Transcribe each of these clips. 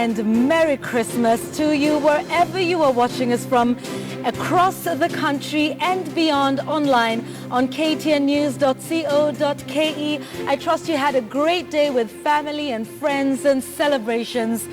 and Merry Christmas to you wherever you are watching us from across the country and beyond online on ktnnews.co.ke. I trust you had a great day with family and friends and celebrations.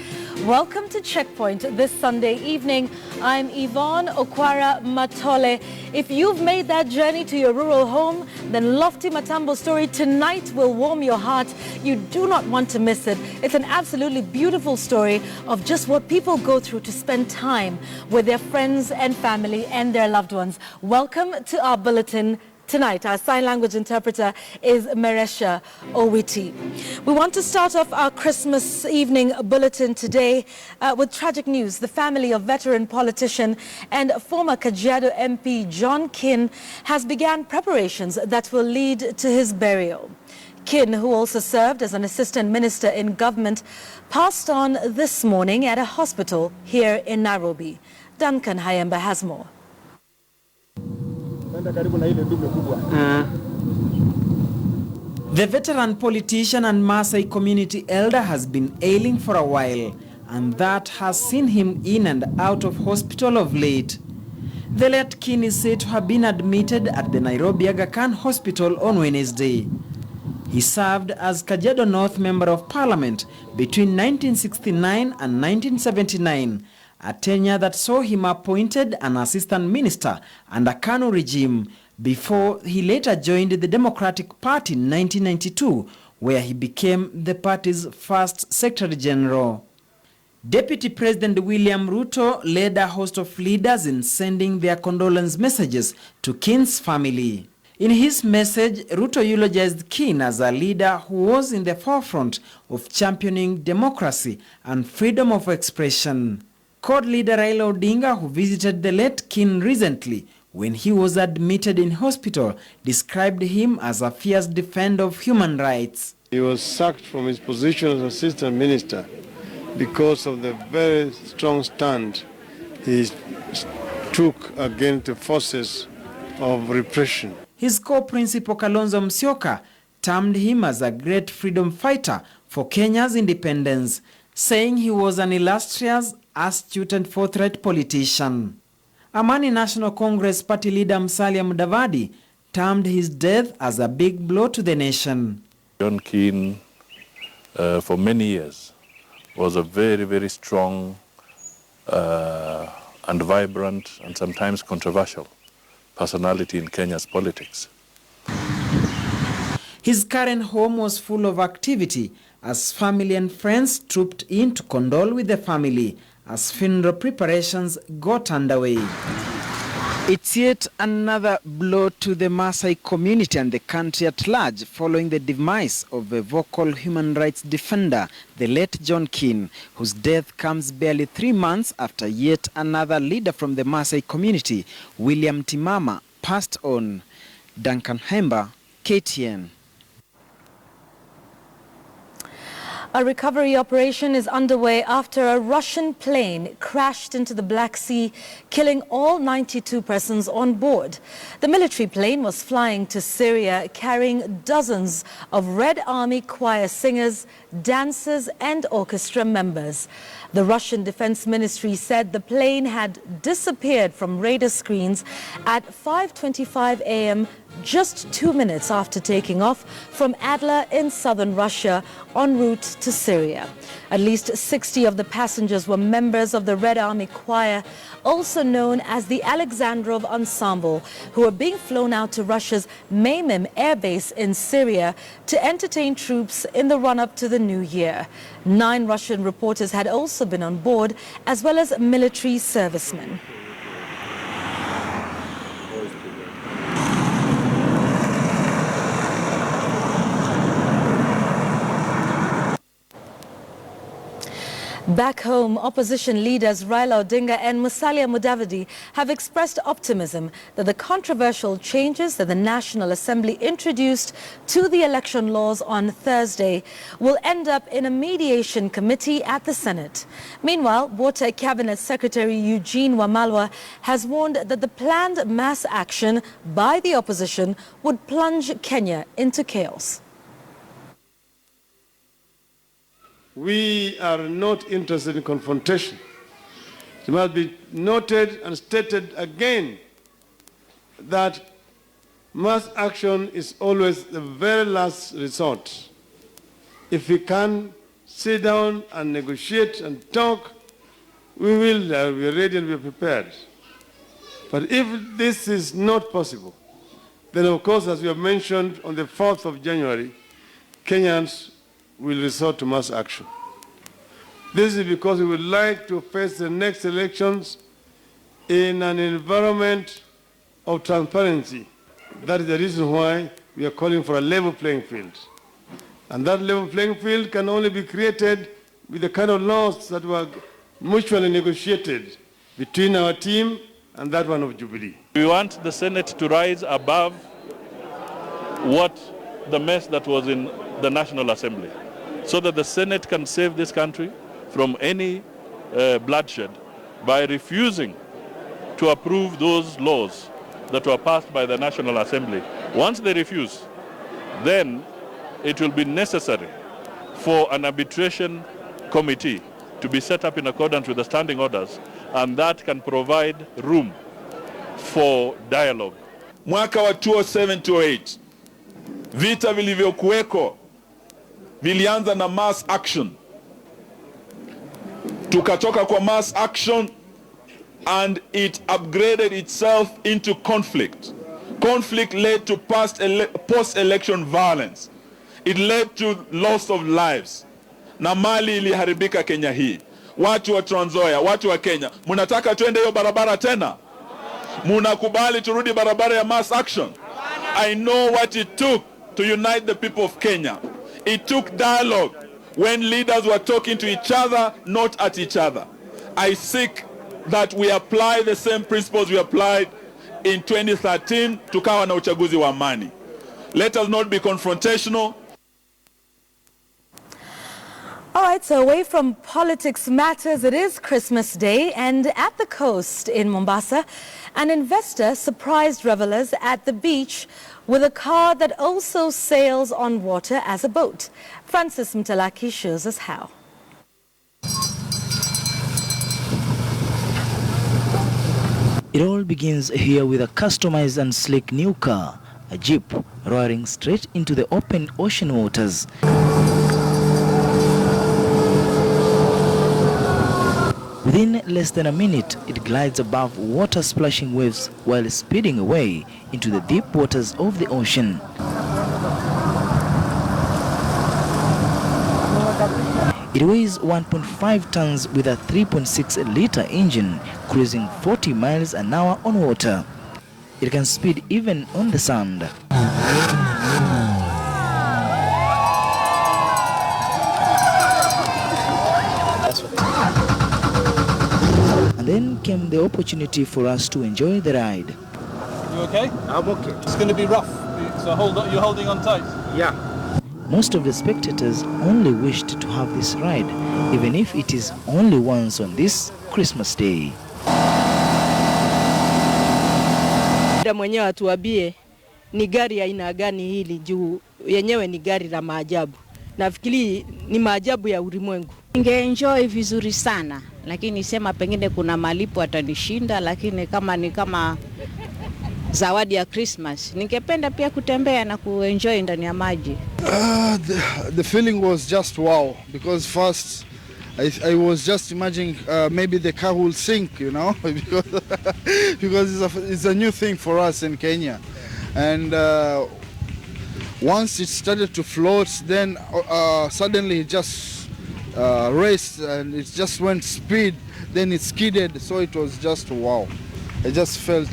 Welcome to Checkpoint this Sunday evening. I'm Yvonne Okwara Matole. If you've made that journey to your rural home, then Lofty Matambo's story tonight will warm your heart. You do not want to miss it. It's an absolutely beautiful story of just what people go through to spend time with their friends and family and their loved ones. Welcome to our bulletin tonight. Our sign language interpreter is Meresha Owiti. We want to start off our Christmas evening bulletin today with tragic news. The family of veteran politician and former Kajiado MP John Kin has begun preparations that will lead to his burial. Kin, who also served as an assistant minister in government, passed on this morning at a hospital here in Nairobi. Duncan Hayemba has more. The veteran politician and Maasai community elder has been ailing for a while, and that has seen him in and out of hospital of late. The late Kin is said to have been admitted at the Nairobi Aga Khan Hospital on Wednesday. He served as Kajiado North Member of Parliament between 1969 and 1979, a tenure that saw him appointed an assistant minister under Kanu regime before he later joined the Democratic Party in 1992, where he became the party's first Secretary General. Deputy President William Ruto led a host of leaders in sending their condolence messages to Kin's family. In his message, Ruto eulogized Kin as a leader who was in the forefront of championing democracy and freedom of expression. CORD leader Raila Odinga, who visited the late Kin recently when he was admitted in hospital, described him as a fierce defender of human rights. He was sacked from his position as assistant minister because of the very strong stand he took against the forces of repression. His co-principal Kalonzo Musyoka termed him as a great freedom fighter for Kenya's independence, saying he was an illustrious, astute and forthright politician. Amani National Congress Party leader Musalia Mudavadi termed his death as a big blow to the nation. John Kin, for many years, was a very, very strong and vibrant and sometimes controversial personality in Kenya's politics. His current home was full of activity as family and friends trooped in to condole with the family as funeral preparations got underway. It's yet another blow to the Maasai community and the country at large following the demise of a vocal human rights defender, the late John Kin, whose death comes barely 3 months after yet another leader from the Maasai community, William Timama, passed on. Duncan Hemba, KTN. A recovery operation is underway after a Russian plane crashed into the Black Sea, killing all 92 persons on board. The military plane was flying to Syria, carrying dozens of Red Army choir singers, dancers and orchestra members. The Russian Defense Ministry said the plane had disappeared from radar screens at 5:25 a.m. just 2 minutes after taking off from Adler in southern Russia en route to Syria. At least 60 of the passengers were members of the Red Army Choir, also known as the Alexandrov Ensemble, who were being flown out to Russia's Maymim air base in Syria to entertain troops in the run-up to the new year. 9 Russian reporters had also been on board, as well as military servicemen. Back home, opposition leaders Raila Odinga and Musalia Mudavadi have expressed optimism that the controversial changes that the National Assembly introduced to the election laws on Thursday will end up in a mediation committee at the Senate. Meanwhile, Water Cabinet Secretary Eugene Wamalwa has warned that the planned mass action by the opposition would plunge Kenya into chaos. we are not interested in confrontation. It must be noted and stated again that mass action is always the very last resort. If we can sit down and negotiate and talk, we will be ready and be prepared. But if this is not possible, then of course, as we have mentioned, on the 4th of January, Kenyans will resort to mass action. This is because we would like to face the next elections in an environment of transparency. That is the reason why we are calling for a level playing field. And that level playing field can only be created with the kind of laws that were mutually negotiated between our team and that one of Jubilee. We want the Senate to rise above what the mess that was in the National Assembly, so that the Senate can save this country from any bloodshed by refusing to approve those laws that were passed by the National Assembly. Once they refuse, then it will be necessary for an arbitration committee to be set up in accordance with the standing orders, and that can provide room for dialogue. Mwaka wa 2007-2008 vita vilivyokuweko vilianza na mass action. Tukatoka kwa mass action and it upgraded itself into conflict. Conflict led to post-election violence. It led to loss of lives. Na mali iliharibika Kenya hii. Watu wa Trans Nzoia, watu wa Kenya, munataka tuende hiyo barabara tena? Munakubali turudi barabara ya mass action? I know what it took to unite the people of Kenya. It took dialogue when leaders were talking to each other, not at each other. I seek that we apply the same principles we applied in 2013 tukawa na uchaguzi wa amani. Let us not be confrontational. All right, so away from politics matters, it is Christmas Day, and at the coast in Mombasa, an investor surprised revelers at the beach with a car that also sails on water as a boat. Francis Mtalaki shows us how. It all begins here with a customized and sleek new car, a jeep, roaring straight into the open ocean waters. Within less than a minute, it glides above water-splashing waves while speeding away into the deep waters of the ocean. It weighs 1.5 tons with a 3.6-liter engine, cruising 40 miles an hour on water. It can speed even on the sand. And then came the opportunity for us to enjoy the ride. You okay? I'm okay. It's going to be rough, so you're holding on tight? Yeah. Most of the spectators only wished to have this ride, even if it is only once on this Christmas Day. Mwenyewe atuambie ni gari aina gani hili, juu yenyewe ni gari la maajabu. Nafikiri ni maajabu ya ulimwengu. Ningeenjoy vizuri sana, lakini sema pengine kuna malipo atanishinda, lakini kama zawadi ya Christmas, ningependa pia kutembea na kuenjoy ndani ya maji. The feeling was just wow, because first I was just imagining maybe the car will sink, you know, because it's a new thing for us in Kenya. And once it started to float, then suddenly it just raced and it just went speed, then it skidded, so it was just wow. I just felt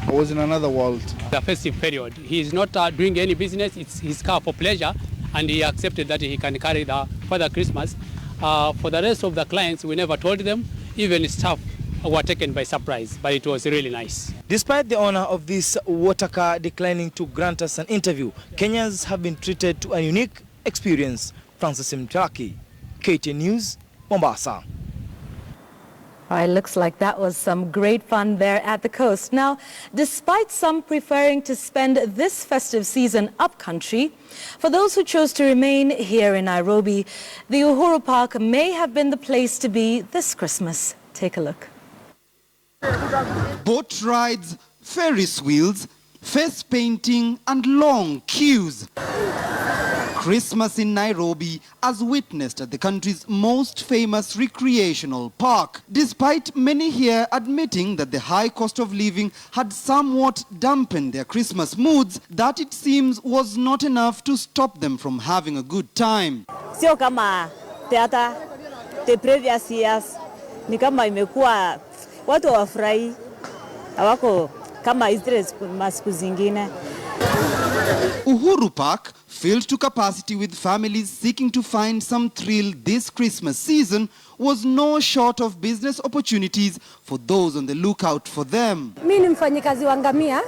I was in another world. The festive period, he is not doing any business, it's his car for pleasure, and he accepted that he can carry the Father Christmas. For the rest of the clients, we never told them, even staff were taken by surprise, but it was really nice. Despite the owner of this water car declining to grant us an interview, Kenyans have been treated to a unique experience. Francis Mtalaki, KTN News, Mombasa. All right, looks like that was some great fun there at the coast. Now, despite some preferring to spend this festive season upcountry, for those who chose to remain here in Nairobi, the Uhuru Park may have been the place to be this Christmas. Take a look. Boat rides, Ferris wheels, face painting and long queues. Christmas in Nairobi as witnessed at the country's most famous recreational park. Despite many here admitting that the high cost of living had somewhat dampened their Christmas moods, that it seems was not enough to stop them from having a good time. Sio kama the previous years, ni kama imekuwa watu wafurahi, hawako kama Israel masiku zingine. Uhuru Park filled to capacity with families seeking to find some thrill this Christmas season was no short of business opportunities for those on the lookout for them. Mimi ni mfanyikazi wa ngamia.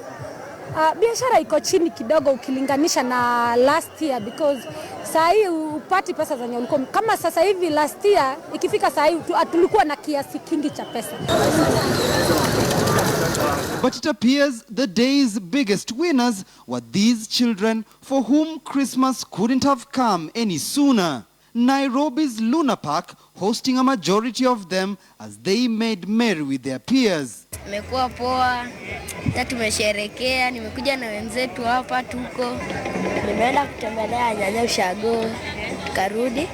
Biashara iko chini kidogo ukilinganisha na last year because saa hii upati pesa zenye ulikuwa kama sasa hivi. Last year ikifika saa hii tulikuwa na kiasi kingi cha pesa. But it appears the day's biggest winners were these children for whom Christmas couldn't have come any sooner. Nairobi's Luna Park hosting a majority of them as they made merry with their peers. Imekuwa poa, tumesherekea, nimekuja na wenzetu hapa tuko. Nimeenda kutembelea nyanya ushago, karudi,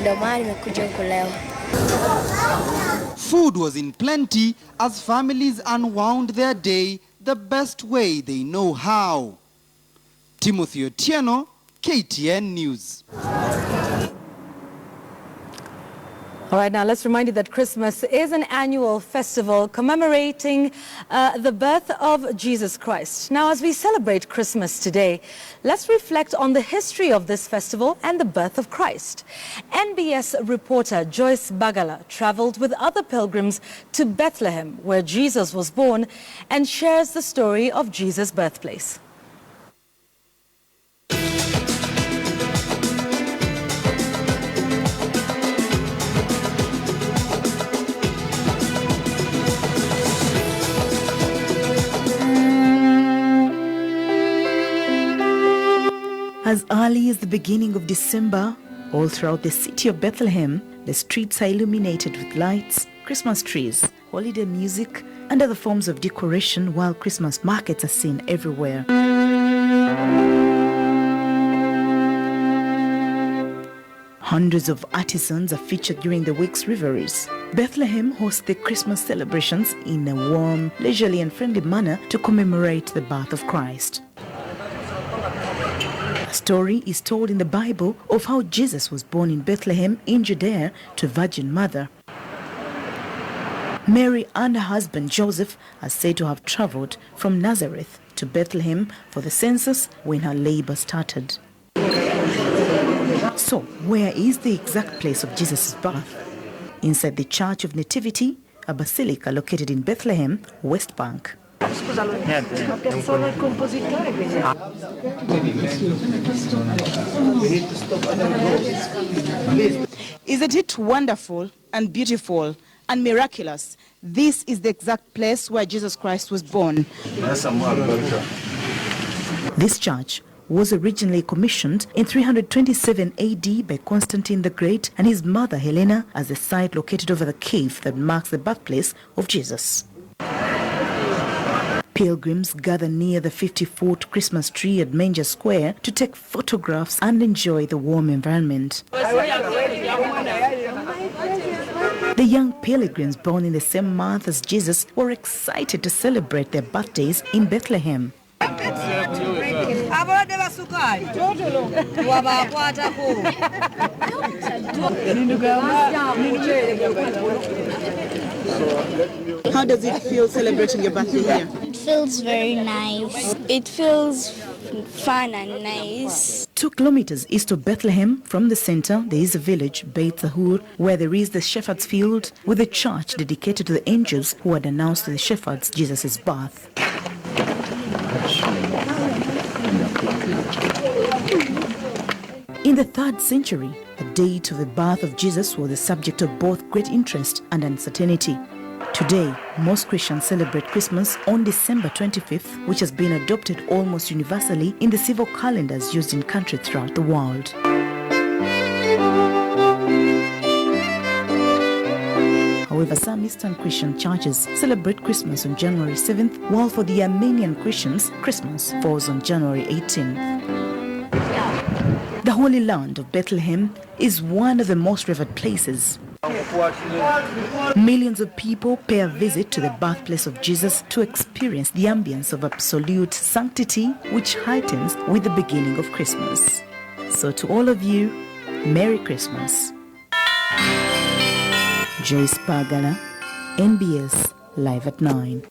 ndio maana nimekuja huku leo. Food was in plenty as families unwound their day the best way they know how. Timothy Otieno, KTN News. All right, now let's remind you that Christmas is an annual festival commemorating the birth of Jesus Christ. Now, as we celebrate Christmas today, let's reflect on the history of this festival and the birth of Christ. NBS reporter Joyce Bagala traveled with other pilgrims to Bethlehem, where Jesus was born, and shares the story of Jesus' birthplace. As early as the beginning of December, all throughout the city of Bethlehem, the streets are illuminated with lights, Christmas trees, holiday music, and other forms of decoration, while Christmas markets are seen everywhere. Hundreds of artisans are featured during the week's revelries. Bethlehem hosts the Christmas celebrations in a warm, leisurely and friendly manner to commemorate the birth of Christ. A story is told in the Bible of how Jesus was born in Bethlehem in Judea to a virgin mother. Mary and her husband Joseph are said to have traveled from Nazareth to Bethlehem for the census when her labor started. So, where is the exact place of Jesus' birth? Inside the Church of Nativity, a basilica located in Bethlehem, West Bank. Isn't it wonderful and beautiful and miraculous? This is the exact place where Jesus Christ was born. This church was originally commissioned in 327 AD by Constantine the Great and his mother Helena as the site located over the cave that marks the birthplace of Jesus. Pilgrims gather near the 50-foot Christmas tree at Manger Square to take photographs and enjoy the warm environment. The young pilgrims born in the same month as Jesus were excited to celebrate their birthdays in Bethlehem. How does it feel celebrating your birthday here? It feels very nice. It feels fun and nice. 2 kilometers east of Bethlehem from the center, there is a village, Beit Zahur, where there is the shepherd's field with a church dedicated to the angels who had announced to the shepherds Jesus' birth. In the 3rd century, The date of the birth of Jesus was the subject of both great interest and uncertainty. Today, most Christians celebrate Christmas on December 25th, which has been adopted almost universally in the civil calendars used in countries throughout the world. However, some Eastern Christian churches celebrate Christmas on January 7th, while for the Armenian Christians, Christmas falls on January 18th. The Holy Land of Bethlehem is one of the most revered places. Millions of people pay a visit to the birthplace of Jesus to experience the ambience of absolute sanctity, which heightens with the beginning of Christmas. So to all of you, Merry Christmas. Joyce Pagala, NBS, Live at 9.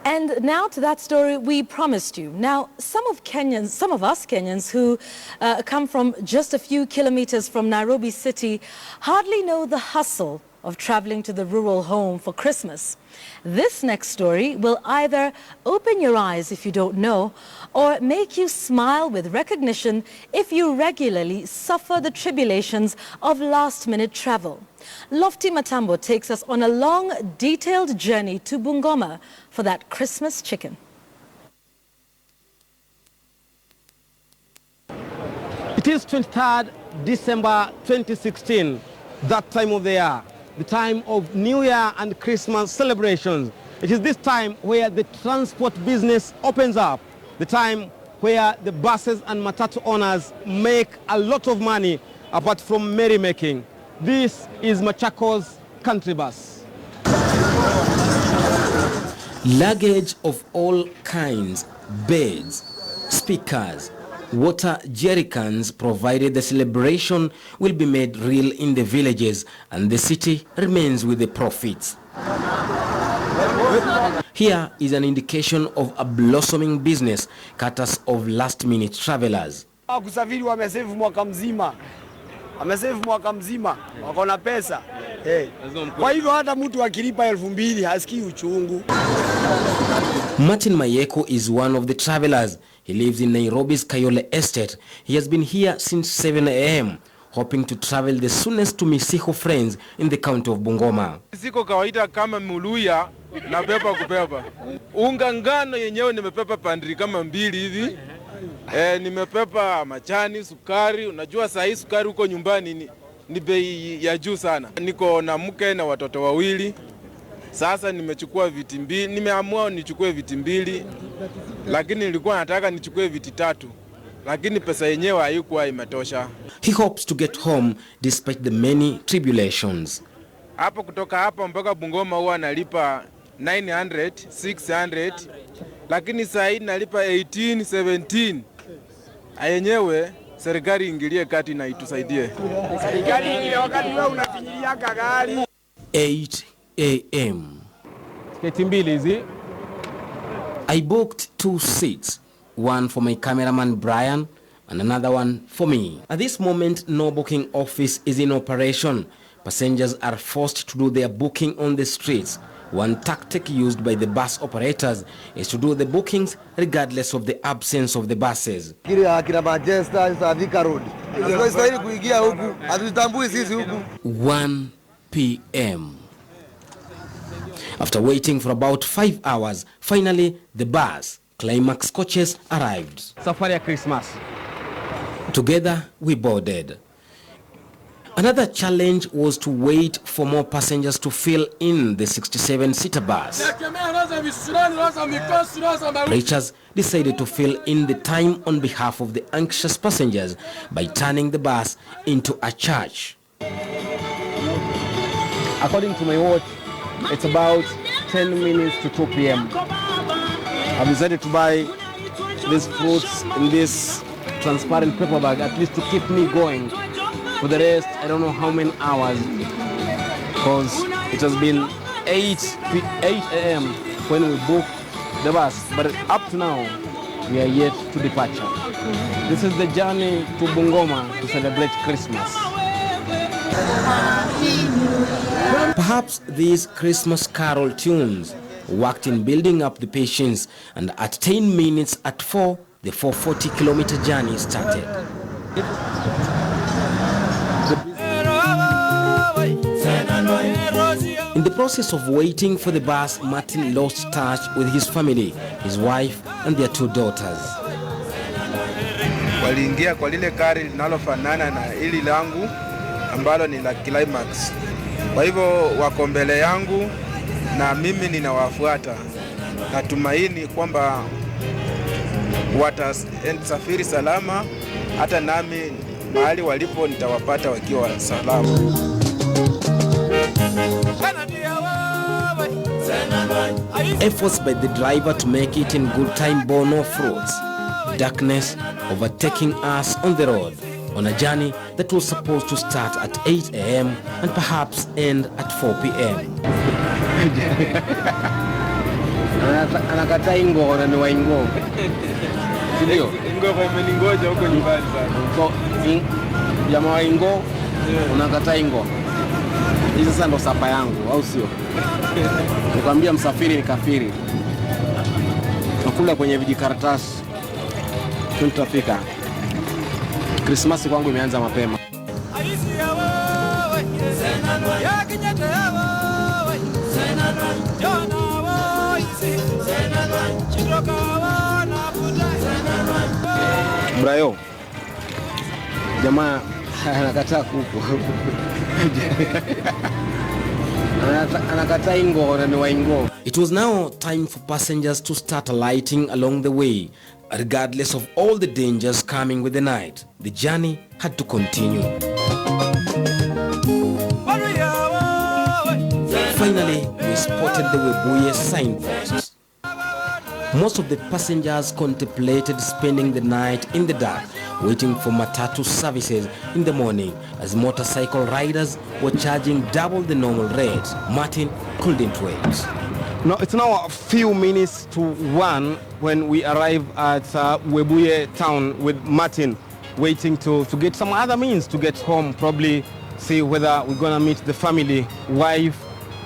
And now to that story we promised you. Now, some of us Kenyans who come from just a few kilometers from Nairobi city hardly know the hustle of traveling to the rural home for Christmas. This next story will either open your eyes if you don't know, or make you smile with recognition if you regularly suffer the tribulations of last-minute travel. Lofty Matambo takes us on a long, detailed journey to Bungoma for that Christmas chicken. It is 23rd December 2016, that time of the year, the time of New Year and Christmas celebrations. It is this time where the transport business opens up, the time where the buses and matatu owners make a lot of money apart from merrymaking. This is Machakos Country Bus. Luggage of all kinds, beds, speakers, water jerrycans provided the celebration will be made real in the villages and the city remains with the profits. Here is an indication of a blossoming business, cutters of last-minute travelers. Kusafiri wamesave mwaka mzima. Wamesave mwaka mzima, wako na pesa. Kwa hivyo hata mtu akilipa 2,000 hasikii uchungu. Martin Mayeko is one of the travelers. He lives in Nairobi's Kayole Estate. He has been here since 7 a.m. hoping to travel the soonest to Misiho friends in the county of Bungoma. Siko kawaida kama muluya na pepa kupepa. Unga ngano yenyewe nimepepa pandri kama 2 hivi. Nimepepa machani, sukari. Unajua saa hii sukari huko nyumbani ni bei ya juu sana. Niko na mke na watoto 2. Sasa nimechukua viti 2. Nimeamua nichukue viti 2. Lakini nilikuwa nataka nichukue viti 3. Lakini pesa yenyewe haikuwa imetosha. He hopes to get home despite the many tribulations. Hapo kutoka hapa mpaka Bungoma huwa nalipa 900, 600. Lakini saa hii nalipa 18, 17. Yenyewe serikali ingilie kati na itusaidie. Serikali ingilie wakati wewe unafinyilia gari. 8 a.m. Tiketi 2 hizi. I booked 2 seats, one for my cameraman Brian and another one for me. At this moment, no booking office is in operation. Passengers are forced to do their booking on the streets. One tactic used by the bus operators is to do the bookings regardless of the absence of the buses. 1 p.m. After waiting for about 5 hours, finally the bus, Climax coaches, arrived. Safari ya Christmas. Together we boarded. Another challenge was to wait for more passengers to fill in the 67-seater bus. Preachers decided to fill in the time on behalf of the anxious passengers by turning the bus into a church. According to my watch, it's about 10 minutes to 2 p.m. I've decided to buy these fruits in this transparent paper bag, at least to keep me going. For the rest, I don't know how many hours, because it has been 8 a.m. when we booked the bus, but up to now, we are yet to departure. This is the journey to Bungoma to celebrate Christmas. Perhaps these Christmas carol tunes worked in building up the patience, and at 10 minutes at 4, the 440-kilometer journey started. In the process of waiting for the bus, Martin lost touch with his family, his wife and their 2 daughters. Waliingia kwa lile gari linalofanana na hili langu ambalo ni la Climax. Kwa hivyo wako mbele yangu na mimi ninawafuata. Natumaini kwamba watasafiri salama, hata nami mahali walipo nitawapata wakiwa salama. Efforts by the driver to make it in good time bore no fruits. Darkness overtaking us on the road, on a journey that was supposed to start at 8 a.m. and perhaps end at 4 p.m. Anakataa ingo na ni waingo. Sindio? Ingo kwa imeningoja huko nyumbani sana. Jamaa wa ingo, unakataa ingo. Hizi sasa ndo sapa yangu, au sio? Nikwambia msafiri ni kafiri. Nakula kwenye vijikaratasi. Tutafika. Krismasi kwangu imeanza mapema. Brayo. Jamaa anakataa kuku. Anakataa ingo na ni waingo. It was now time for passengers to start alighting along the way. Regardless of all the dangers coming with the night, the journey had to continue. Finally, we spotted the Webuye signposts. Most of the passengers contemplated spending the night in the dark, waiting for matatu services in the morning, as motorcycle riders were charging double the normal rate. Martin couldn't wait. No, it's now a few minutes to 1 when we arrive at Webuye town with Martin, waiting to get some other means to get home, probably see whether we're gonna meet the family, wife,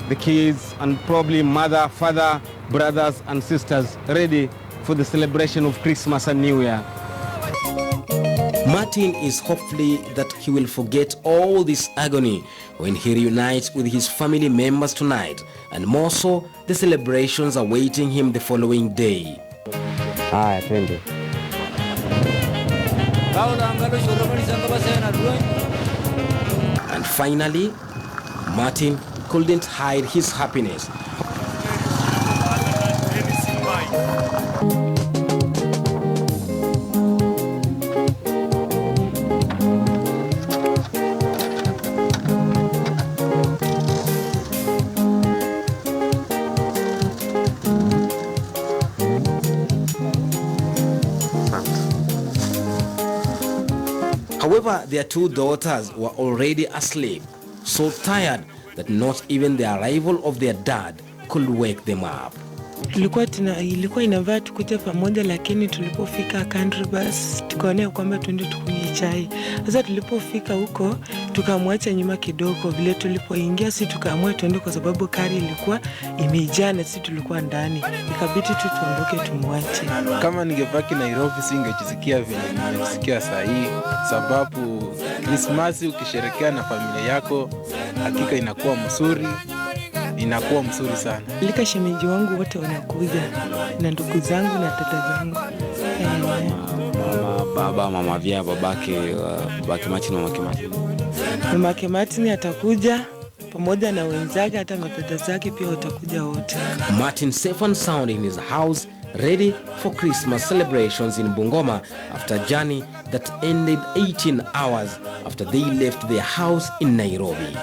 the kids, and probably mother, father, brothers and sisters ready for the celebration of Christmas and New Year. Martin is hopeful that he will forget all this agony when he reunites with his family members tonight, and more so, the celebrations awaiting him the following day. Twende. And finally, Martin couldn't hide his happiness. However, their 2 daughters were already asleep, so tired that not even the arrival of their dad could wake them up. Ilikuwa inavaa tukuje pamoja, lakini tulipofika country bus tukaonea kwamba tuende tukunywe chai. Sasa tulipofika huko tukamwacha nyuma kidogo, vile tulipoingia si tukaamua tuende kwa sababu kari ilikuwa imejaa na sisi tulikuwa ndani. Ikabidi tu tuondoke tumwache. Kama ningebaki Nairobi singejisikia vile nimesikia saa hii, sababu Krismasi ukisherehekea na familia yako hakika inakuwa mzuri. Inakuwa mzuri sana. Lika shemeji wangu wote wanakuja na ndugu zangu na dada zangu. Baba, mama vya babake Martin, mamake Martin atakuja pamoja na wenzake, hata madada zake pia watakuja wote. Martin safe and sound in his house, ready for Christmas celebrations in Bungoma after a journey that ended 18 hours after they left their house in Nairobi.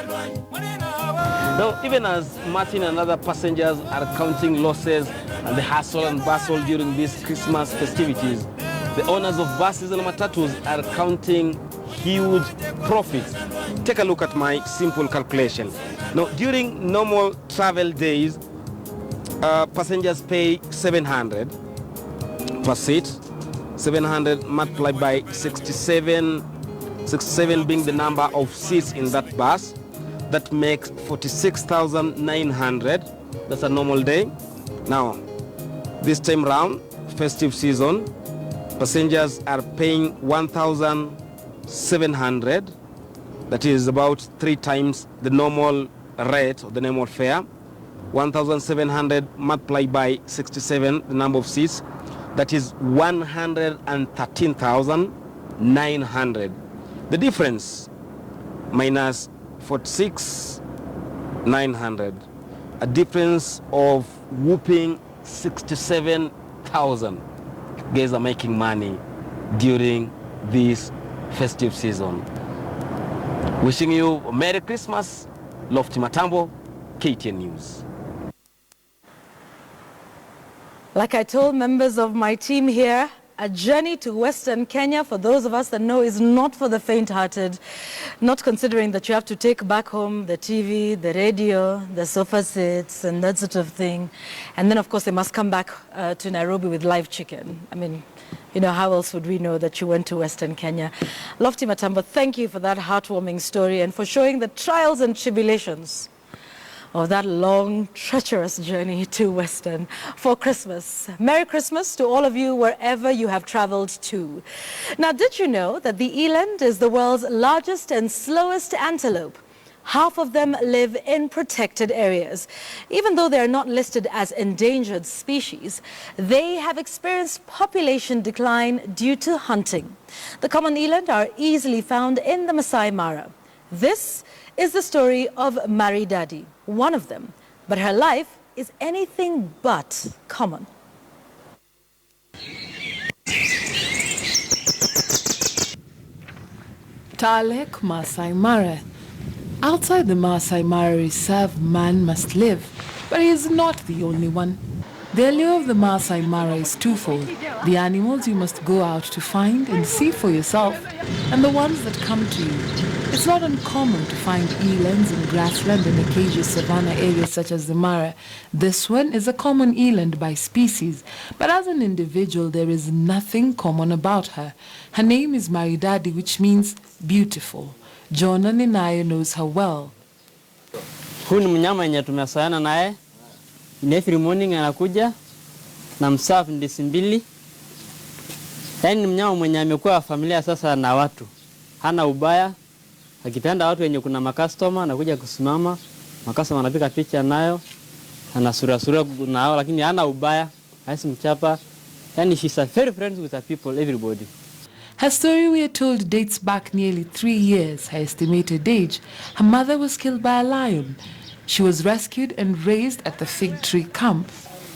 Now, even as Martin and other passengers are counting losses and the hustle and bustle during these Christmas festivities, the owners of buses and matatus are counting huge profits. Take a look at my simple calculation. Now, during normal travel days, passengers pay 700 per seat. 700 multiplied by 67 being the number of seats in that bus. That makes 46,900. That's a normal day. Now, this time round, festive season, passengers are paying 1,000 1,700. That is about 3 times the normal rate or the normal fare. 1,700 multiplied by 67, the number of seats. That is 113,900. The difference, minus 46,900. A difference of whooping 67,000. Guys are making money during this festive season. Wishing you a Merry Christmas. Lofty Matambo, KTN News. Like I told members of my team here, a journey to Western Kenya, for those of us that know, is not for the faint-hearted, not considering that you have to take back home the TV, the radio, the sofa seats, and that sort of thing. And then, of course, they must come back to Nairobi with live chicken. I mean, you know, how else would we know that you went to Western Kenya? Lofty Matambo, thank you for that heartwarming story and for showing the trials and tribulations of that long, treacherous journey to Western for Christmas. Merry Christmas to all of you wherever you have traveled to. Now, did you know that the eland is the world's largest and slowest antelope? Half of them live in protected areas. Even though they are not listed as endangered species, they have experienced population decline due to hunting. The common eland are easily found in the Masai Mara. This is the story of Maridadi, one of them, but her life is anything but common. Talek Masai Mara. Outside the Masai Mara reserve, man must live, but he is not the only one. The allure of the Masai Mara is twofold: the animals you must go out to find and see for yourself, and the ones that come to you. It's not uncommon to find elands in grassland and acacia savanna areas such as the Mara. This one is a common eland by species, but as an individual there is nothing common about her. Her name is Maridadi, which means beautiful. Jonah Ninayo knows her well. Huyu ni mnyama yenye tumezoeana naye. Every morning anakuja na msafu ndisi mbili. Yaani ni mnyama mwenye amekuwa familia sasa na watu. Hana ubaya. Akipenda watu wenye kuna makastoma anakuja kusimama. Makastoma anapiga picha nayo. Ana sura nao, lakini hana ubaya. Haisi mchapa. Yaani she's a very friendly with her people, everybody. Her story, we are told, dates back nearly 3 years, her estimated age. Her mother was killed by a lion. She was rescued and raised at the fig tree camp.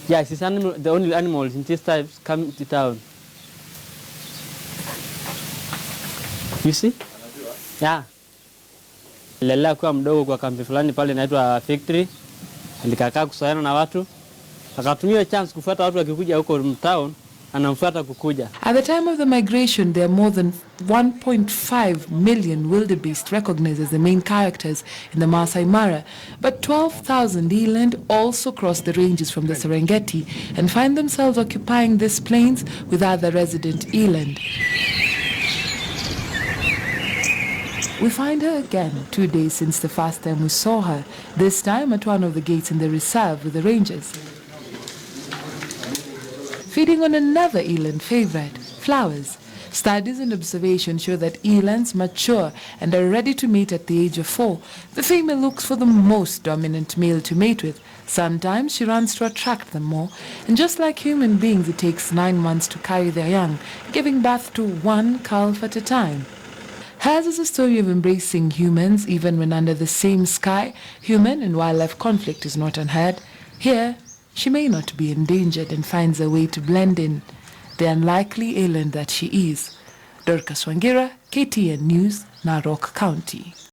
Yeah, she's the only animal in this type coming to town. You see? Yeah. Lelea kwa mdogo kwa kambi fulani pale inaitwa fig tree. Alikakaa kusoeana na watu. Akatumia chance kufuata watu wakikuja huko town. At the time of the migration, there are more than 1.5 million wildebeest recognized as the main characters in the Masai Mara, but 12,000 eland also cross the ranges from the Serengeti and find themselves occupying these plains with other resident eland. We find her again 2 days since the first time we saw her, this time at one of the gates in the reserve with the rangers. Feeding on another eland favorite, flowers. Studies and observations show that elands mature and are ready to mate at the age of 4. The female looks for the most dominant male to mate with. Sometimes she runs to attract them more. And just like human beings, it takes 9 months to carry their young, giving birth to one calf at a time. Hers is a story of embracing humans even when under the same sky. Human and wildlife conflict is not unheard. Here, she may not be endangered and finds a way to blend in, the unlikely eland that she is. Dorcas Wangira, KTN News, Narok County.